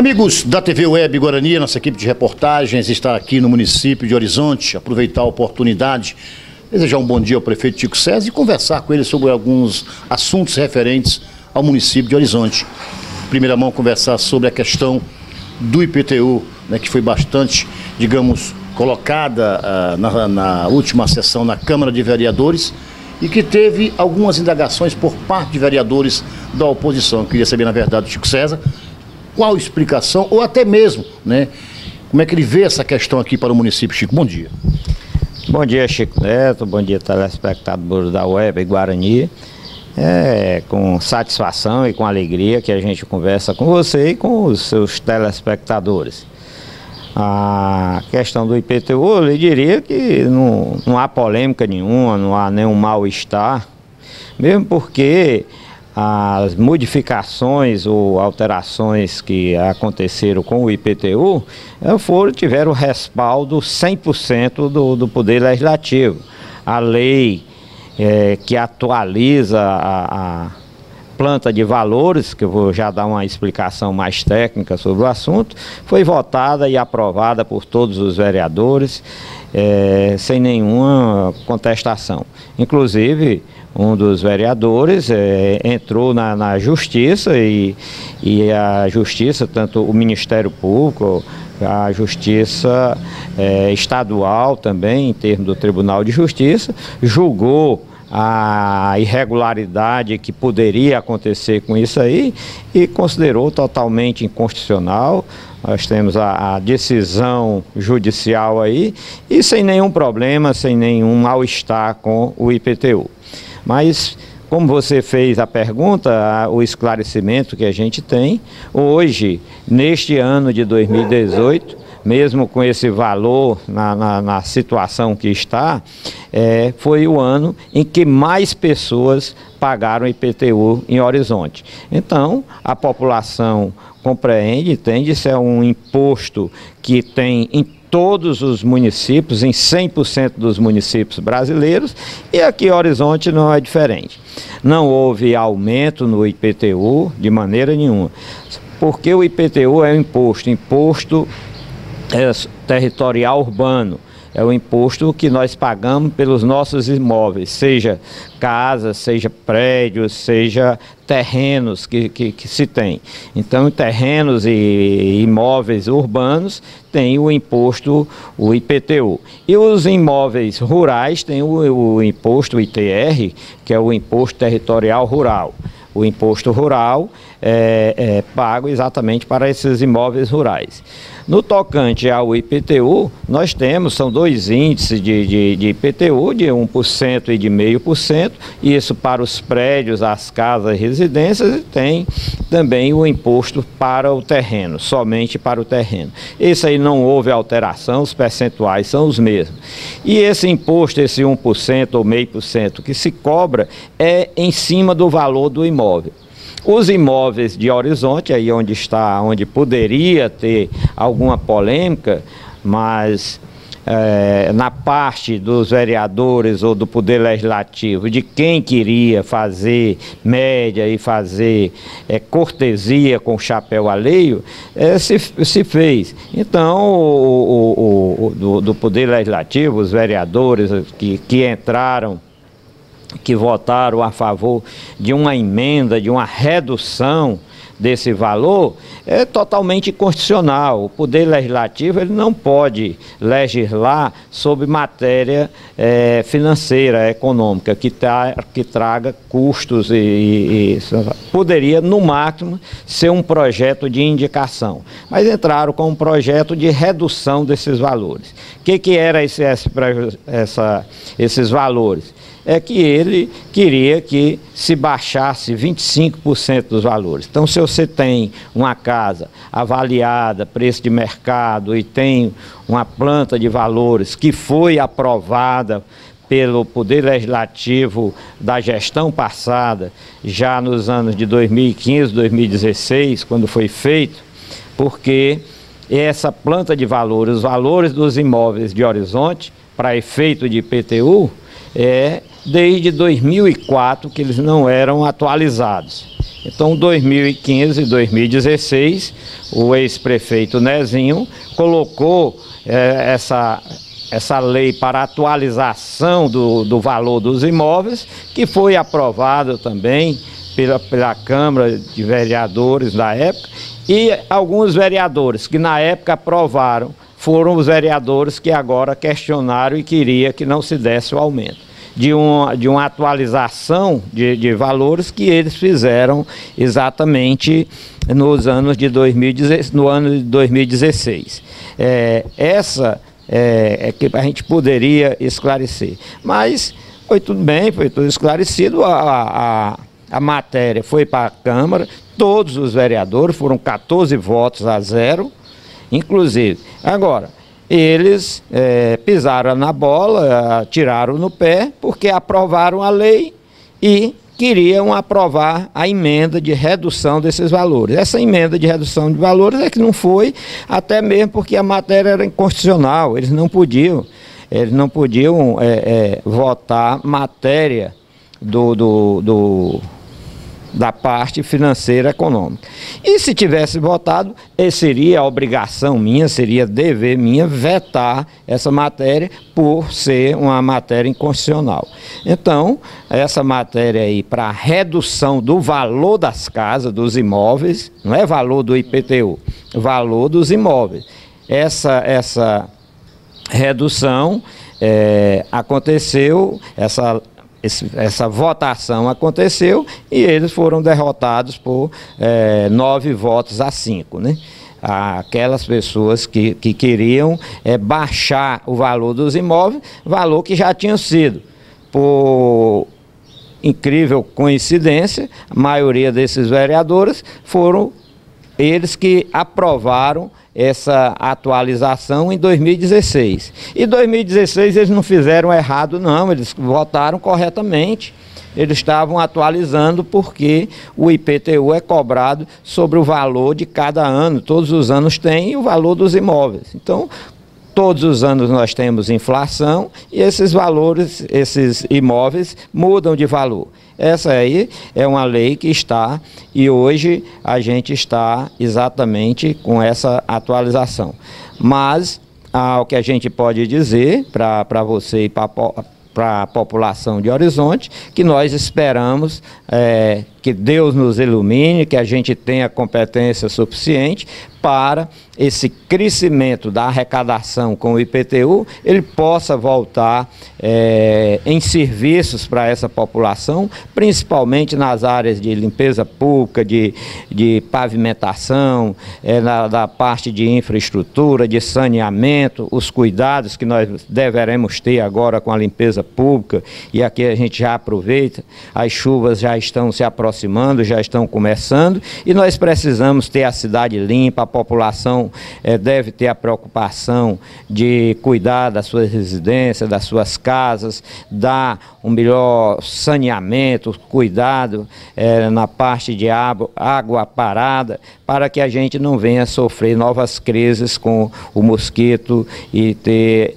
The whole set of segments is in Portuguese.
Amigos da TV Web Guarani, nossa equipe de reportagens está aqui no município de Horizonte. Aproveitar a oportunidade, desejar um bom dia ao prefeito Chico César e conversar com ele sobre alguns assuntos referentes ao município de Horizonte. Em primeira mão, conversar sobre a questão do IPTU, né, que foi bastante, digamos, colocada na última sessão na Câmara de Vereadores e que teve algumas indagações por parte de vereadores da oposição. Eu queria saber, na verdade, do Chico César, qual explicação, ou até mesmo, né, como é que ele vê essa questão aqui para o município. Chico, bom dia. Bom dia, Chico Neto, bom dia, telespectadores da Web Guarani. É com satisfação e com alegria que a gente conversa com você e com os seus telespectadores. A questão do IPTU, eu diria que não há polêmica nenhuma, não há nenhum mal-estar, mesmo porque as modificações ou alterações que aconteceram com o IPTU tiveram respaldo 100% do Poder Legislativo. A lei que atualiza a planta de valores, que eu vou já dar uma explicação mais técnica sobre o assunto, foi votada e aprovada por todos os vereadores, sem nenhuma contestação. Inclusive, um dos vereadores entrou na Justiça e a Justiça, tanto o Ministério Público, a Justiça Estadual também, em termos do Tribunal de Justiça, julgou a irregularidade que poderia acontecer com isso aí e considerou totalmente inconstitucional. Nós temos a decisão judicial aí e sem nenhum problema, sem nenhum mal-estar com o IPTU. Mas, como você fez a pergunta, o esclarecimento que a gente tem, hoje, neste ano de 2018, mesmo com esse valor na situação que está, foi o ano em que mais pessoas pagaram IPTU em Horizonte. Então, a população compreende, entende, isso é um imposto que tem em todos os municípios, em 100% dos municípios brasileiros, e aqui em Horizonte não é diferente. Não houve aumento no IPTU de maneira nenhuma, porque o IPTU é um imposto territorial urbano. É o imposto que nós pagamos pelos nossos imóveis, seja casas, seja prédios, seja terrenos que se tem. Então, terrenos e imóveis urbanos têm o imposto, o IPTU. E os imóveis rurais têm o imposto ITR, que é o Imposto Territorial Rural. O imposto rural é pago exatamente para esses imóveis rurais. No tocante ao IPTU, nós são dois índices de IPTU, de 1% e de 0,5%, isso para os prédios, as casas e residências, e tem também o imposto para o terreno, somente para o terreno. Esse aí não houve alteração, os percentuais são os mesmos. E esse imposto, esse 1% ou 0,5% que se cobra, é em cima do valor do imóvel. Os imóveis de Horizonte, aí onde poderia ter alguma polêmica, mas na parte dos vereadores ou do Poder Legislativo, de quem queria fazer média e fazer cortesia com chapéu alheio, se fez. Então, do Poder Legislativo, os vereadores que entraram, que votaram a favor de uma emenda, de uma redução desse valor, é totalmente inconstitucional. O Poder Legislativo ele não pode legislar sobre matéria financeira, econômica, que traga custos e poderia, no máximo, ser um projeto de indicação. Mas entraram com um projeto de redução desses valores. O que era esses valores? É que ele queria que se baixasse 25% dos valores. Então, se você tem uma casa avaliada, preço de mercado, e tem uma planta de valores que foi aprovada pelo Poder Legislativo da gestão passada, já nos anos de 2015, 2016, quando foi feito, porque essa planta de valores, os valores dos imóveis de Horizonte, para efeito de IPTU, desde 2004 que eles não eram atualizados. Então, 2015 e 2016, o ex-prefeito Nezinho colocou essa lei para atualização do valor dos imóveis, que foi aprovado também pela Câmara de Vereadores da época, e alguns vereadores que na época aprovaram foram os vereadores que agora questionaram e queriam que não se desse o aumento. De uma atualização de valores que eles fizeram exatamente nos anos de 2016, no ano de 2016. Essa é que a gente poderia esclarecer. Mas foi tudo bem, foi tudo esclarecido, a matéria foi para a Câmara, todos os vereadores, foram 14 votos a 0, inclusive. Agora, eles pisaram na bola, tiraram no pé, porque aprovaram a lei e queriam aprovar a emenda de redução desses valores. Essa emenda de redução de valores é que não foi, até mesmo porque a matéria era inconstitucional, eles não podiam votar matéria da parte financeira econômica. E se tivesse votado, seria a obrigação minha, seria dever minha vetar essa matéria por ser uma matéria inconstitucional. Então, essa matéria aí para redução do valor das casas, dos imóveis, não é valor do IPTU, valor dos imóveis. Essa redução aconteceu, essa votação aconteceu e eles foram derrotados por 9 votos a 5, né? Aquelas pessoas que queriam baixar o valor dos imóveis, valor que já tinham sido, por incrível coincidência, a maioria desses vereadores foram eles que aprovaram essa atualização em 2016. E em 2016 eles não fizeram errado não, eles votaram corretamente. Eles estavam atualizando porque o IPTU é cobrado sobre o valor de cada ano, todos os anos tem o valor dos imóveis. Então, todos os anos nós temos inflação e esses valores, esses imóveis mudam de valor. Essa aí é uma lei que está, e hoje a gente está exatamente com essa atualização. Mas o que a gente pode dizer para você e para a população de Horizonte, que nós esperamos que Deus nos ilumine, que a gente tenha competência suficiente para esse crescimento da arrecadação com o IPTU, ele possa voltar em serviços para essa população, principalmente nas áreas de limpeza pública, de pavimentação, da parte de infraestrutura, de saneamento, os cuidados que nós deveremos ter agora com a limpeza pública, e aqui a gente já aproveita, as chuvas já estão se aproximando, já estão começando, e nós precisamos ter a cidade limpa, a população deve ter a preocupação de cuidar das suas residências, das suas casas, dar um melhor saneamento, cuidado na parte de água parada, para que a gente não venha sofrer novas crises com o mosquito e ter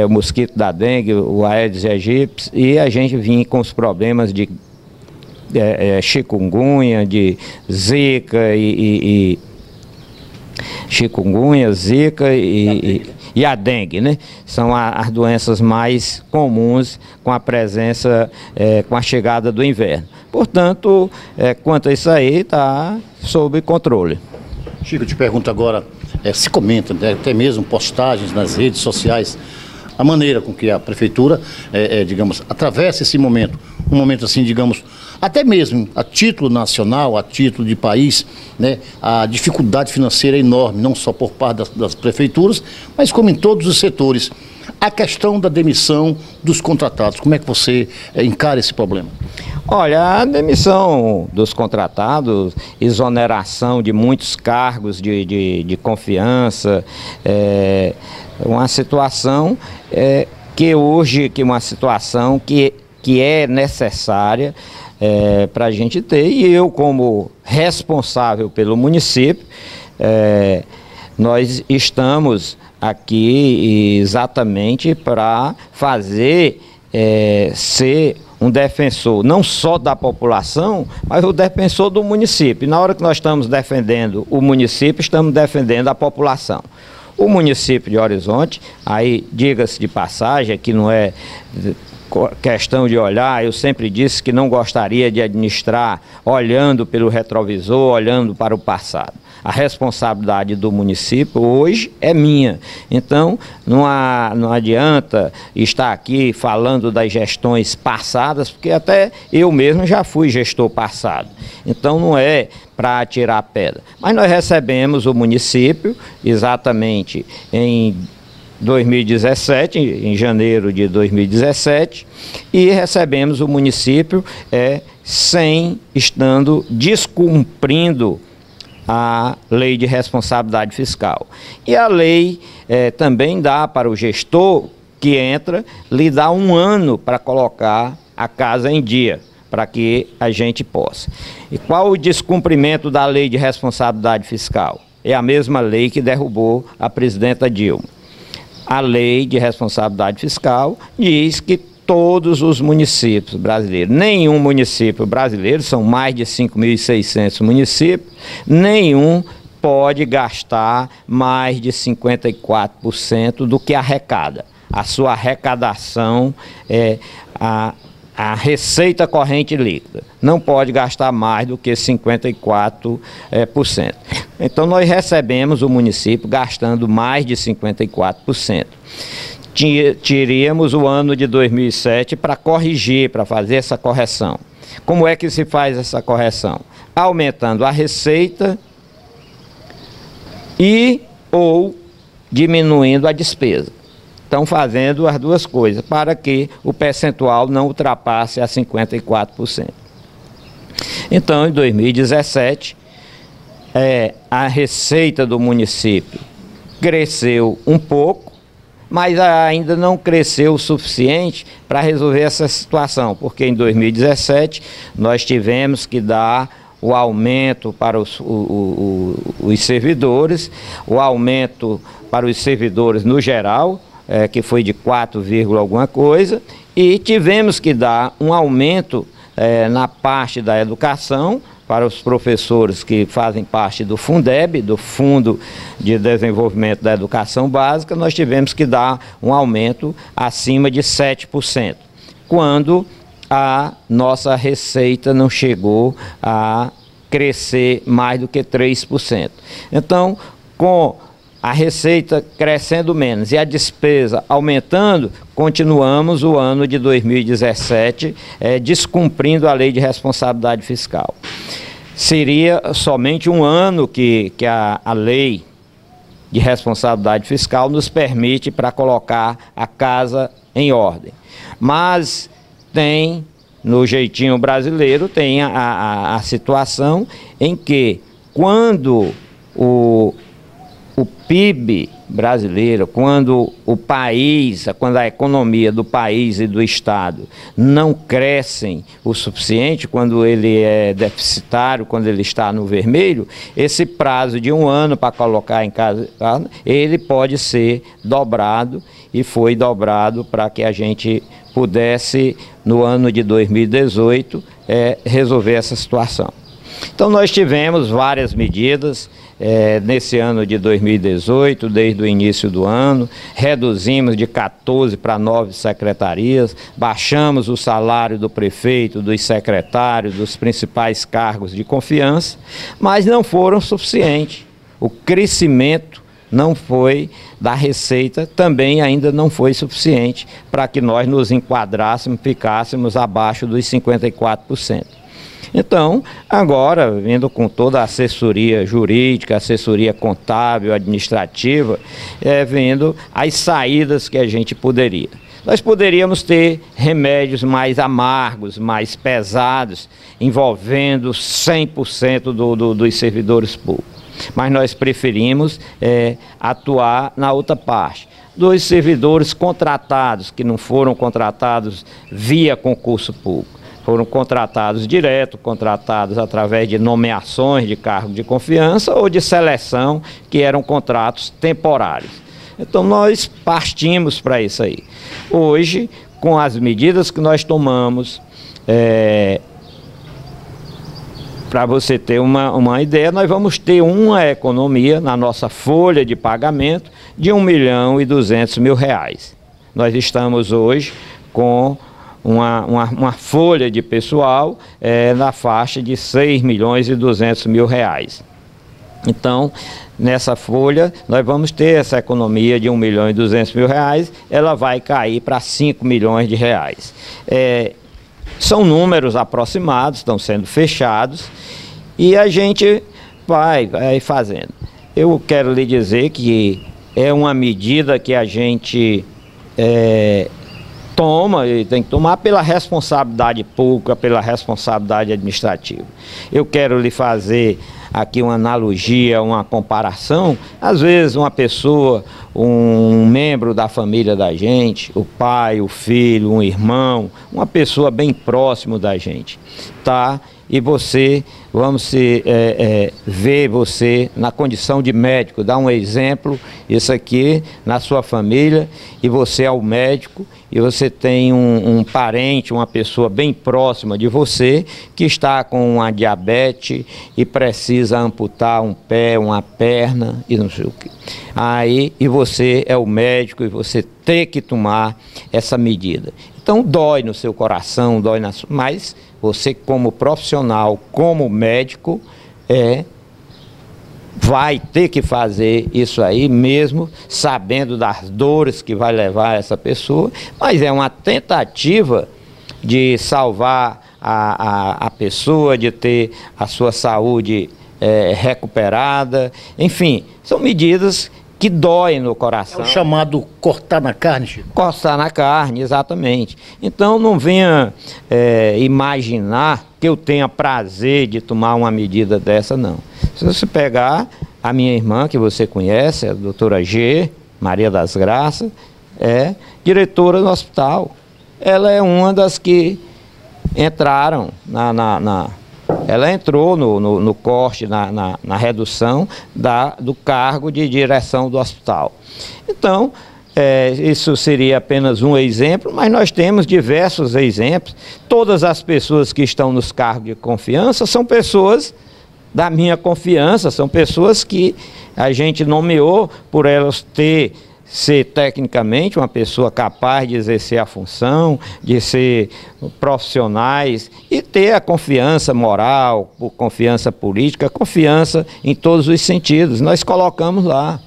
o mosquito da dengue, o Aedes aegypti, e a gente vir com os problemas de chikungunya, de zika chikungunya, zika e a dengue, né? São as doenças mais comuns com a presença, com a chegada do inverno. Portanto, quanto a isso aí, está sob controle. Chico, eu te pergunto agora, se comenta, né, até mesmo postagens nas redes sociais, a maneira com que a prefeitura, digamos, atravessa esse momento, um momento assim, digamos, até mesmo a título nacional, a título de país, né, a dificuldade financeira é enorme, não só por parte das prefeituras, mas como em todos os setores. A questão da demissão dos contratados, como é que você encara esse problema? Olha, a demissão dos contratados, exoneração de muitos cargos de confiança, uma situação que hoje, uma situação que é necessária para a gente ter, e eu como responsável pelo município, nós estamos aqui exatamente para fazer ser um defensor não só da população, mas o defensor do município. E na hora que nós estamos defendendo o município, estamos defendendo a população. O município de Horizonte, aí diga-se de passagem, que não é questão de olhar, eu sempre disse que não gostaria de administrar olhando pelo retrovisor, olhando para o passado. A responsabilidade do município hoje é minha. Então, não adianta estar aqui falando das gestões passadas, porque até eu mesmo já fui gestor passado. Então, não é para atirar pedra. Mas nós recebemos o município exatamente em 2017, em janeiro de 2017, e recebemos o município estando descumprindo a lei de responsabilidade fiscal. E a lei também dá para o gestor que entra, lhe dá 1 ano para colocar a casa em dia, para que a gente possa. E qual o descumprimento da lei de responsabilidade fiscal? É a mesma lei que derrubou a presidenta Dilma. A lei de responsabilidade fiscal diz que todos os municípios brasileiros, nenhum município brasileiro, são mais de 5.600 municípios, nenhum pode gastar mais de 54% do que arrecada. A sua arrecadação é a receita corrente líquida. Não pode gastar mais do que 54%. Então nós recebemos o município gastando mais de 54%. Teríamos o ano de 2007 para corrigir, para fazer essa correção. Como é que se faz essa correção? Aumentando a receita ou diminuindo a despesa. Estão fazendo as duas coisas para que o percentual não ultrapasse a 54%. Então, em 2017, a receita do município cresceu um pouco, mas ainda não cresceu o suficiente para resolver essa situação, porque em 2017 nós tivemos que dar o aumento para os servidores, o aumento para os servidores no geral, que foi de 4, alguma coisa, e tivemos que dar um aumento na parte da educação, para os professores que fazem parte do Fundeb, do Fundo de Desenvolvimento da Educação Básica, nós tivemos que dar um aumento acima de 7%, quando a nossa receita não chegou a crescer mais do que 3%. Então, com a receita crescendo menos e a despesa aumentando, continuamos o ano de 2017 descumprindo a lei de responsabilidade fiscal. Seria somente 1 ano que a lei de responsabilidade fiscal nos permite para colocar a casa em ordem. Mas tem, no jeitinho brasileiro, tem a situação em que quando o PIB brasileiro, quando a economia do país e do estado não crescem o suficiente, quando ele é deficitário, quando ele está no vermelho, esse prazo de 1 ano para colocar em casa, ele pode ser dobrado, e foi dobrado para que a gente pudesse, no ano de 2018, resolver essa situação. Então nós tivemos várias medidas nesse ano de 2018, desde o início do ano, reduzimos de 14 para 9 secretarias, baixamos o salário do prefeito, dos secretários, dos principais cargos de confiança, mas não foram suficientes. O crescimento não foi da receita, também ainda não foi suficiente para que nós nos enquadrássemos, ficássemos abaixo dos 54%. Então, agora, vindo com toda a assessoria jurídica, assessoria contábil, administrativa, vendo as saídas que a gente poderia. Nós poderíamos ter remédios mais amargos, mais pesados, envolvendo 100% dos servidores públicos. Mas nós preferimos atuar na outra parte. Dos servidores contratados, que não foram contratados via concurso público. Foram contratados direto, contratados através de nomeações de cargo de confiança ou de seleção, que eram contratos temporários. Então nós partimos para isso aí. Hoje, com as medidas que nós tomamos, para você ter uma ideia, nós vamos ter uma economia na nossa folha de pagamento de R$1.200.000. Nós estamos hoje com uma folha de pessoal na faixa de R$6.200.000. Então, nessa folha, nós vamos ter essa economia de R$1.200.000, ela vai cair para R$5 milhões. São números aproximados, estão sendo fechados, e a gente vai fazendo. Eu quero lhe dizer que é uma medida que a gente toma, e tem que tomar pela responsabilidade pública, pela responsabilidade administrativa. Eu quero lhe fazer aqui uma analogia, uma comparação. Às vezes uma pessoa, um membro da família da gente, o pai, o filho, um irmão, uma pessoa bem próximo da gente, tá? E você, vamos ver você na condição de médico, dar um exemplo, isso aqui na sua família, e você é o médico, e você tem um parente, uma pessoa bem próxima de você, que está com uma diabetes e precisa amputar um pé, uma perna, e não sei o que. Aí, e você é o médico, e você tem que tomar essa medida. Então dói no seu coração, dói na sua... Mas você como profissional, como médico, vai ter que fazer isso aí, mesmo sabendo das dores que vai levar essa pessoa, mas é uma tentativa de salvar a pessoa, de ter a sua saúde recuperada. Enfim, são medidas que dói no coração. É o chamado cortar na carne, Chico? Cortar na carne, exatamente. Então não venha imaginar que eu tenha prazer de tomar uma medida dessa, não. Se você pegar a minha irmã, que você conhece, a doutora G, Maria das Graças, é diretora do hospital. Ela é uma das que entraram ela entrou no corte, na redução do cargo de direção do hospital. Então, isso seria apenas um exemplo, mas nós temos diversos exemplos. Todas as pessoas que estão nos cargos de confiança são pessoas da minha confiança, são pessoas que a gente nomeou por elas ser tecnicamente uma pessoa capaz de exercer a função, de ser profissionais e ter a confiança moral, confiança política, confiança em todos os sentidos. Nós colocamos lá.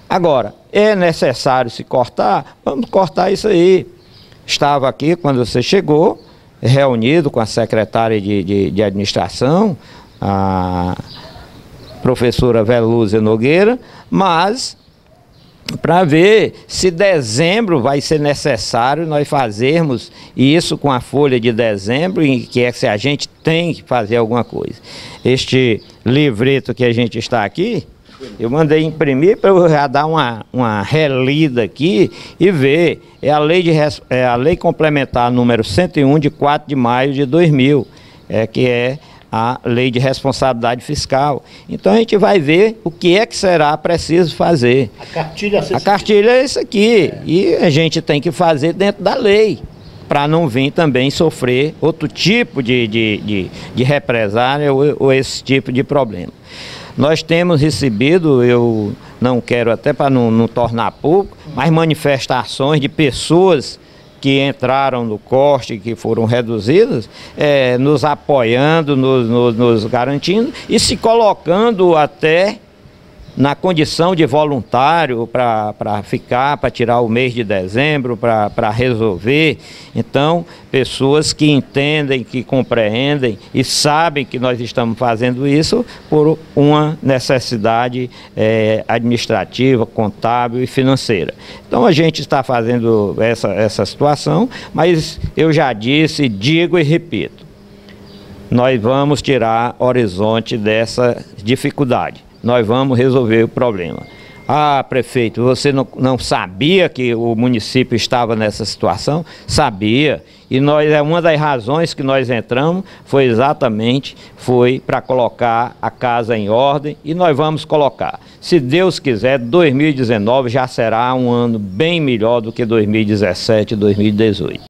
Agora, é necessário se cortar? Vamos cortar isso aí. Estava aqui quando você chegou, reunido com a secretária de administração, a professora Velúzia Nogueira, mas para ver se dezembro vai ser necessário nós fazermos isso com a folha de dezembro, e que é se a gente tem que fazer alguma coisa. Este livreto que a gente está aqui, eu mandei imprimir para eu já dar uma relida aqui e ver. É a lei complementar número 101 de 4 de maio de 2000, que é a lei de responsabilidade fiscal. Então a gente vai ver o que será preciso fazer. A cartilha é isso aqui, e a gente tem que fazer dentro da lei, para não vir também sofrer outro tipo de represália ou esse tipo de problema. Nós temos recebido, eu não quero até para não tornar público, mas manifestações de pessoas que entraram no corte, que foram reduzidas, nos apoiando, nos garantindo e se colocando até na condição de voluntário para ficar, para tirar o mês de dezembro, para resolver. Então, pessoas que entendem, que compreendem e sabem que nós estamos fazendo isso por uma necessidade administrativa, contábil e financeira. Então, a gente está fazendo essa situação, mas eu já disse, digo e repito, nós vamos tirar Horizonte dessa dificuldade. Nós vamos resolver o problema. Ah, prefeito, você não sabia que o município estava nessa situação? Sabia. E uma das razões que nós entramos foi exatamente para colocar a casa em ordem, e nós vamos colocar. Se Deus quiser, 2019 já será um ano bem melhor do que 2017 e 2018.